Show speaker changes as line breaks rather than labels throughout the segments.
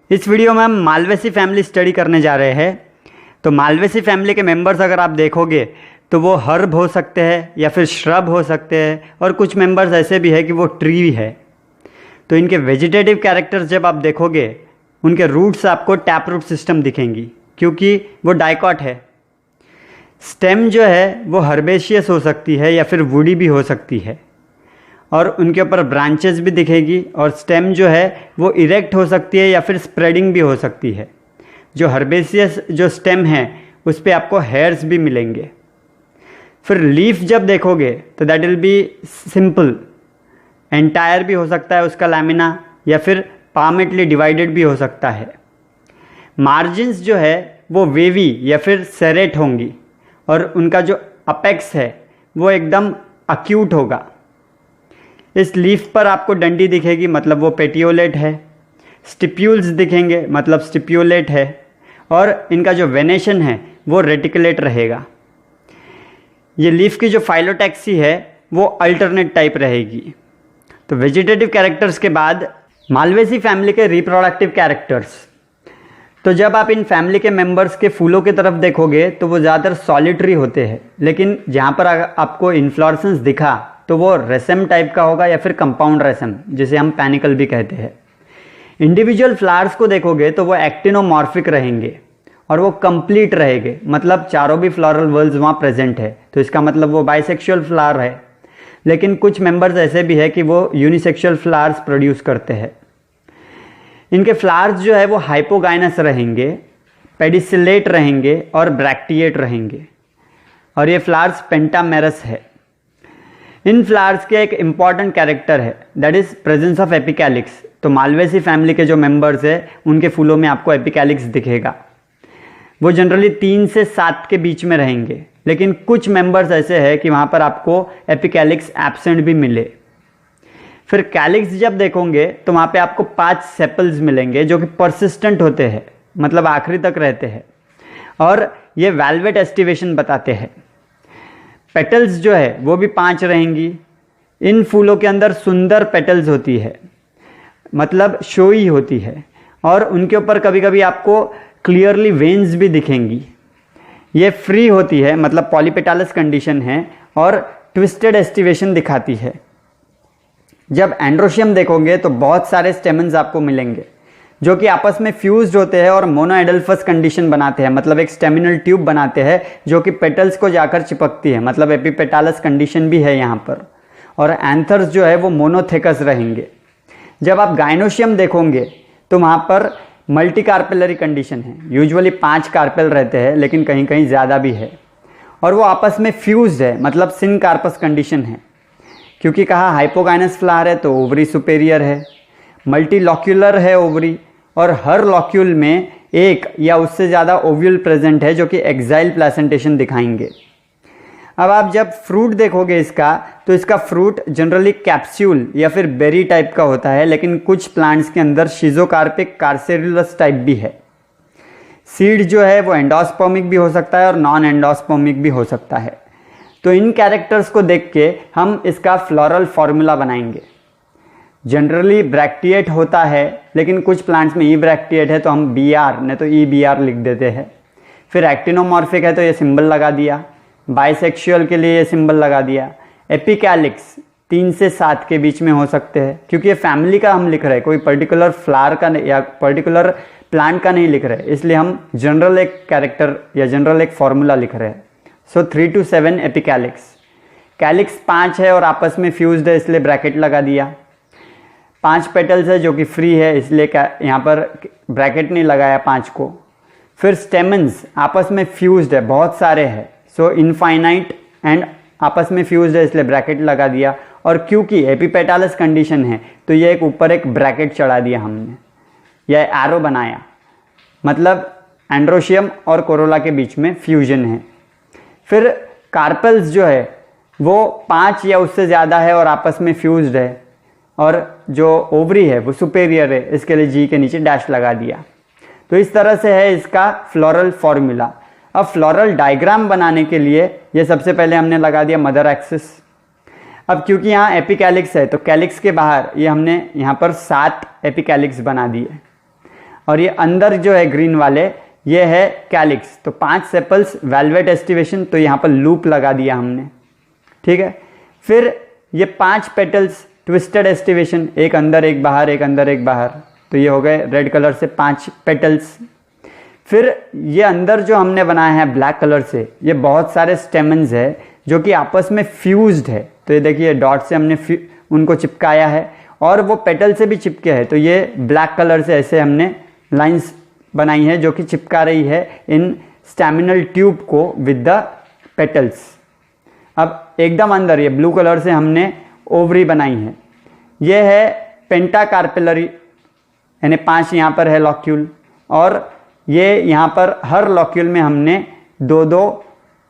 इस वीडियो में हम मालवेसी फैमिली स्टडी करने जा रहे हैं। तो मालवेसी फैमिली के मेंबर्स अगर आप देखोगे तो वो हर्ब हो सकते हैं या फिर श्रब हो सकते हैं, और कुछ मेंबर्स ऐसे भी है कि वो ट्री है। तो इनके वेजिटेटिव कैरेक्टर्स जब आप देखोगे, उनके रूट्स आपको टैप रूट सिस्टम दिखेंगी क्योंकि वो डाइकॉट है। स्टेम जो है वो हर्बेशियस हो सकती है या फिर वुडी भी हो सकती है, और उनके ऊपर ब्रांचेस भी दिखेगी। और स्टेम जो है वो इरेक्ट हो सकती है या फिर स्प्रेडिंग भी हो सकती है। जो हर्बेशियस जो स्टेम है उस पर आपको हेयर्स भी मिलेंगे। फिर लीफ जब देखोगे तो that will be simple, entire भी हो सकता है उसका लैमिना, या फिर पार्मेटली डिवाइडेड भी हो सकता है। मार्जिन्स जो है वो वेवी या फिर सेरेट होंगी, और उनका जो अपेक्स है वो एकदम अक्यूट होगा। इस लीफ पर आपको डंडी दिखेगी, मतलब वो पेटियोलेट है। स्टिप्यूल्स दिखेंगे, मतलब स्टिप्यूलेट है। और इनका जो वेनेशन है वो रेटिकुलेट रहेगा। ये लीफ की जो फाइलोटैक्सी है वो अल्टरनेट टाइप रहेगी। तो वेजिटेटिव कैरेक्टर्स के बाद मालवेसी फैमिली के रिप्रोडक्टिव कैरेक्टर्स। तो जब आप इन फैमिली के मेंबर्स के फूलों की तरफ देखोगे तो वो ज़्यादातर सॉलिटरी होते हैं, लेकिन जहाँ पर आपको इन्फ्लोरेसेंस दिखा तो वो रेसम टाइप का होगा या फिर कंपाउंड रेसम, जिसे हम पैनिकल भी कहते हैं। इंडिविजुअल फ्लावर्स को देखोगे तो वो एक्टिनोमॉर्फिक रहेंगे और वो कंप्लीट रहेंगे, मतलब चारों भी फ्लोरल वर्ल्स वहाँ प्रेजेंट है। तो इसका मतलब वो बाइसेक्सुअल फ्लावर है। लेकिन कुछ मेंबर्स ऐसे भी है कि वो यूनिसेक्सुअल फ्लावर्स प्रोड्यूस करते हैं। इनके फ्लावर्स जो है वो हाइपोगाइनस रहेंगे, पेडिसिलेट रहेंगे और ब्रैक्टिएट रहेंगे, और ये फ्लावर्स पेंटामेरस है। इन फ्लावर्स के एक इंपॉर्टेंट कैरेक्टर है, that is presence of epicalyx. तो मालवेसी फैमिली के जो मेंबर्स है उनके फूलों में आपको एपिकैलिक्स दिखेगा। वो जनरली 3 से 7 के बीच में रहेंगे, लेकिन कुछ मेंबर्स ऐसे हैं कि वहाँ पर आपको एपिकैलिक्स एब्सेंट भी मिले। फिर कैलिक्स जब देखोगे तो वहाँ पे आपको 5 सेपल्स मिलेंगे जो कि परसिस्टेंट होते हैं, मतलब आखिरी तक रहते हैं, और ये वेलवेट एस्टिवेशन बताते हैं। पेटल्स जो है वो भी 5 रहेंगी। इन फूलों के अंदर सुंदर पेटल्स होती है, मतलब शोई होती है, और उनके ऊपर कभी कभी आपको क्लियरली वेन्स भी दिखेंगी। ये फ्री होती है, मतलब पॉलीपेटालस कंडीशन है, और ट्विस्टेड एस्टिवेशन दिखाती है। जब एंड्रोशियम देखोगे तो बहुत सारे स्टेमन्स आपको मिलेंगे जो कि आपस में फ्यूज्ड होते हैं और मोनोएडल्फस कंडीशन बनाते हैं, मतलब एक स्टेमिनल ट्यूब बनाते हैं जो कि पेटल्स को जाकर चिपकती है, मतलब एपिपेटालस कंडीशन भी है यहाँ पर। और एंथर्स जो है वो मोनोथेकस रहेंगे। जब आप गाइनोशियम देखोगे तो वहाँ पर मल्टी कार्पेलरी कंडीशन है। यूजुअली 5 कार्पेल रहते हैं, लेकिन कहीं कहीं ज़्यादा भी है, और वो आपस में फ्यूज्ड है, मतलब सिन कार्पस कंडीशन है। क्योंकि कहा हाइपोगाइनस फ्लावर है तो ओवरी सुपेरियर है, मल्टी लॉक्यूलर है ओवरी, और हर लॉक्यूल में एक या उससे ज़्यादा ओव्यूल प्रेजेंट है जो कि एक्साइल प्लेसेंटेशन दिखाएंगे। अब आप जब फ्रूट देखोगे इसका, तो इसका फ्रूट जनरली कैप्सूल या फिर बेरी टाइप का होता है, लेकिन कुछ प्लांट्स के अंदर शिजोकार्पिक कार्सेरुलस टाइप भी है। सीड जो है वो एंडोस्पर्मिक भी हो सकता है और नॉन एंडोस्पर्मिक भी हो सकता है। तो इन कैरेक्टर्स को देख के हम इसका फ्लोरल फॉर्मूला बनाएंगे। जनरली ब्रैक्टिएट होता है, लेकिन कुछ प्लांट्स में ई ब्रैक्टिएट है तो हम BR नहीं तो EBR लिख देते हैं। फिर एक्टिनोमॉर्फिक है तो ये सिंबल लगा दिया, बाइसेक्सुअल के लिए ये सिंबल लगा दिया। एपिकैलिक्स 3 से 7 के बीच में हो सकते हैं, क्योंकि ये फैमिली का हम लिख रहे हैं, कोई पर्टिकुलर फ्लावर का या पर्टिकुलर प्लांट का नहीं लिख रहे, इसलिए हम जनरल एक कैरेक्टर या जनरल एक फॉर्मूला लिख रहे हैं। सो 3 to 7 एपिकैलिक्स। कैलिक्स 5 है और आपस में फ्यूज्ड है, इसलिए ब्रैकेट लगा दिया। 5 पेटल्स है जो कि फ्री है, इसलिए यहाँ पर ब्रैकेट नहीं लगाया 5 को। फिर स्टेमन्स आपस में फ्यूज्ड है, बहुत सारे हैं, सो इनफाइनाइट एंड आपस में फ्यूज्ड है, इसलिए ब्रैकेट लगा दिया। और क्योंकि एपिपेटालस कंडीशन है तो ये एक ऊपर एक ब्रैकेट चढ़ा दिया हमने, यह एरो बनाया, मतलब एंड्रोशियम और कोरोला के बीच में फ्यूजन है। फिर कार्पेल्स जो है वो 5 या उससे ज़्यादा है और आपस में फ्यूज्ड है, और जो ओवरी है वो सुपेरियर है, इसके लिए G के नीचे डैश लगा दिया। तो इस तरह से है इसका फ्लोरल फॉर्मूला। अब फ्लोरल डायग्राम बनाने के लिए ये सबसे पहले हमने लगा दिया मदर एक्सिस। अब क्योंकि यहाँ एपिकैलिक्स है तो कैलिक्स के बाहर ये हमने यहाँ पर 7 एपिकैलिक्स बना दिए। और ये अंदर जो है ग्रीन वाले ये है कैलिक्स। तो 5 सेपल्स, वेलवेट एस्टिवेशन, तो यहाँ पर लूप लगा दिया हमने, ठीक है। फिर ये 5 पेटल्स, ट्विस्टेड एस्टिवेशन, एक अंदर एक बाहर, एक अंदर एक बाहर, तो ये हो गए रेड कलर से 5 पेटल्स। फिर ये अंदर जो हमने बनाया है ब्लैक कलर से, ये बहुत सारे स्टेमन्स है जो कि आपस में फ्यूज्ड है। तो ये देखिए डॉट से हमने उनको चिपकाया है और वो पेटल से भी चिपके हैं। तो ये ब्लैक कलर से ऐसे हमने लाइंस बनाई है जो कि चिपका रही है इन स्टैमिनल ट्यूब को विद द पेटल्स। अब एकदम अंदर ये ब्लू कलर से हमने ओवरी बनाई है। ये है पेंटाकार्पेलरी, यानी 5 यहाँ पर है लॉक्यूल, और ये यहाँ पर हर लॉक्यूल में हमने 2-2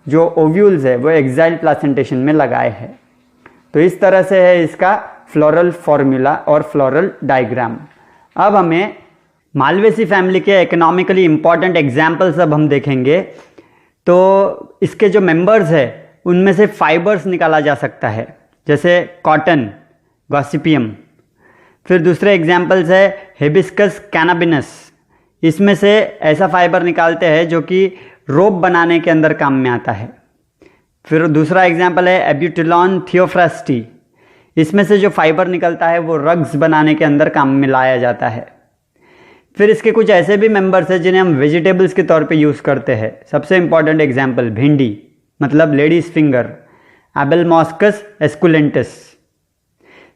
जो ओव्यूल्स है वो एक्साइल प्लासेंटेशन में लगाए हैं। तो इस तरह से है इसका फ्लोरल फॉर्मूला और फ्लोरल डायग्राम। अब हमें मालवेसी फैमिली के इकोनॉमिकली इंपॉर्टेंट एग्जाम्पल्स अब हम देखेंगे। तो इसके जो मेंबर्स है उनमें से फाइबर्स निकाला जा सकता है, जैसे कॉटन, गॉसिपियम। फिर दूसरे एग्जाम्पल्स है हिबिस्कस कैनाबिनस, इसमें से ऐसा फाइबर निकालते हैं जो कि रोप बनाने के अंदर काम में आता है। फिर दूसरा एग्जाम्पल है एब्यूटिलॉन थियोफ्रास्टी, इसमें से जो फाइबर निकलता है वो रग्स बनाने के अंदर काम में लाया जाता है। फिर इसके कुछ ऐसे भी मेंबर्स हैं जिन्हें हम वेजिटेबल्स के तौर पे यूज़ करते हैं। सबसे इंपॉर्टेंट एग्जाम्पल भिंडी, मतलब लेडीज फिंगर, एबेलमॉस्कस एस्कुलेंटस।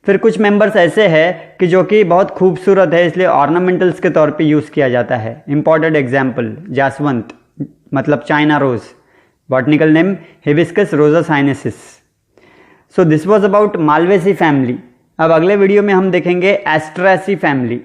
फिर कुछ मेंबर्स ऐसे हैं कि जो कि बहुत खूबसूरत है, इसलिए ऑर्नामेंटल्स के तौर पे यूज़ किया जाता है। इंपॉर्टेंट एग्जाम्पल जासवंत, मतलब China rose, botanical name hibiscus rosa sinensis. So this was about Malvaceae family. अब अगले वीडियो में हम देखेंगे एस्ट्रेसी फैमिली।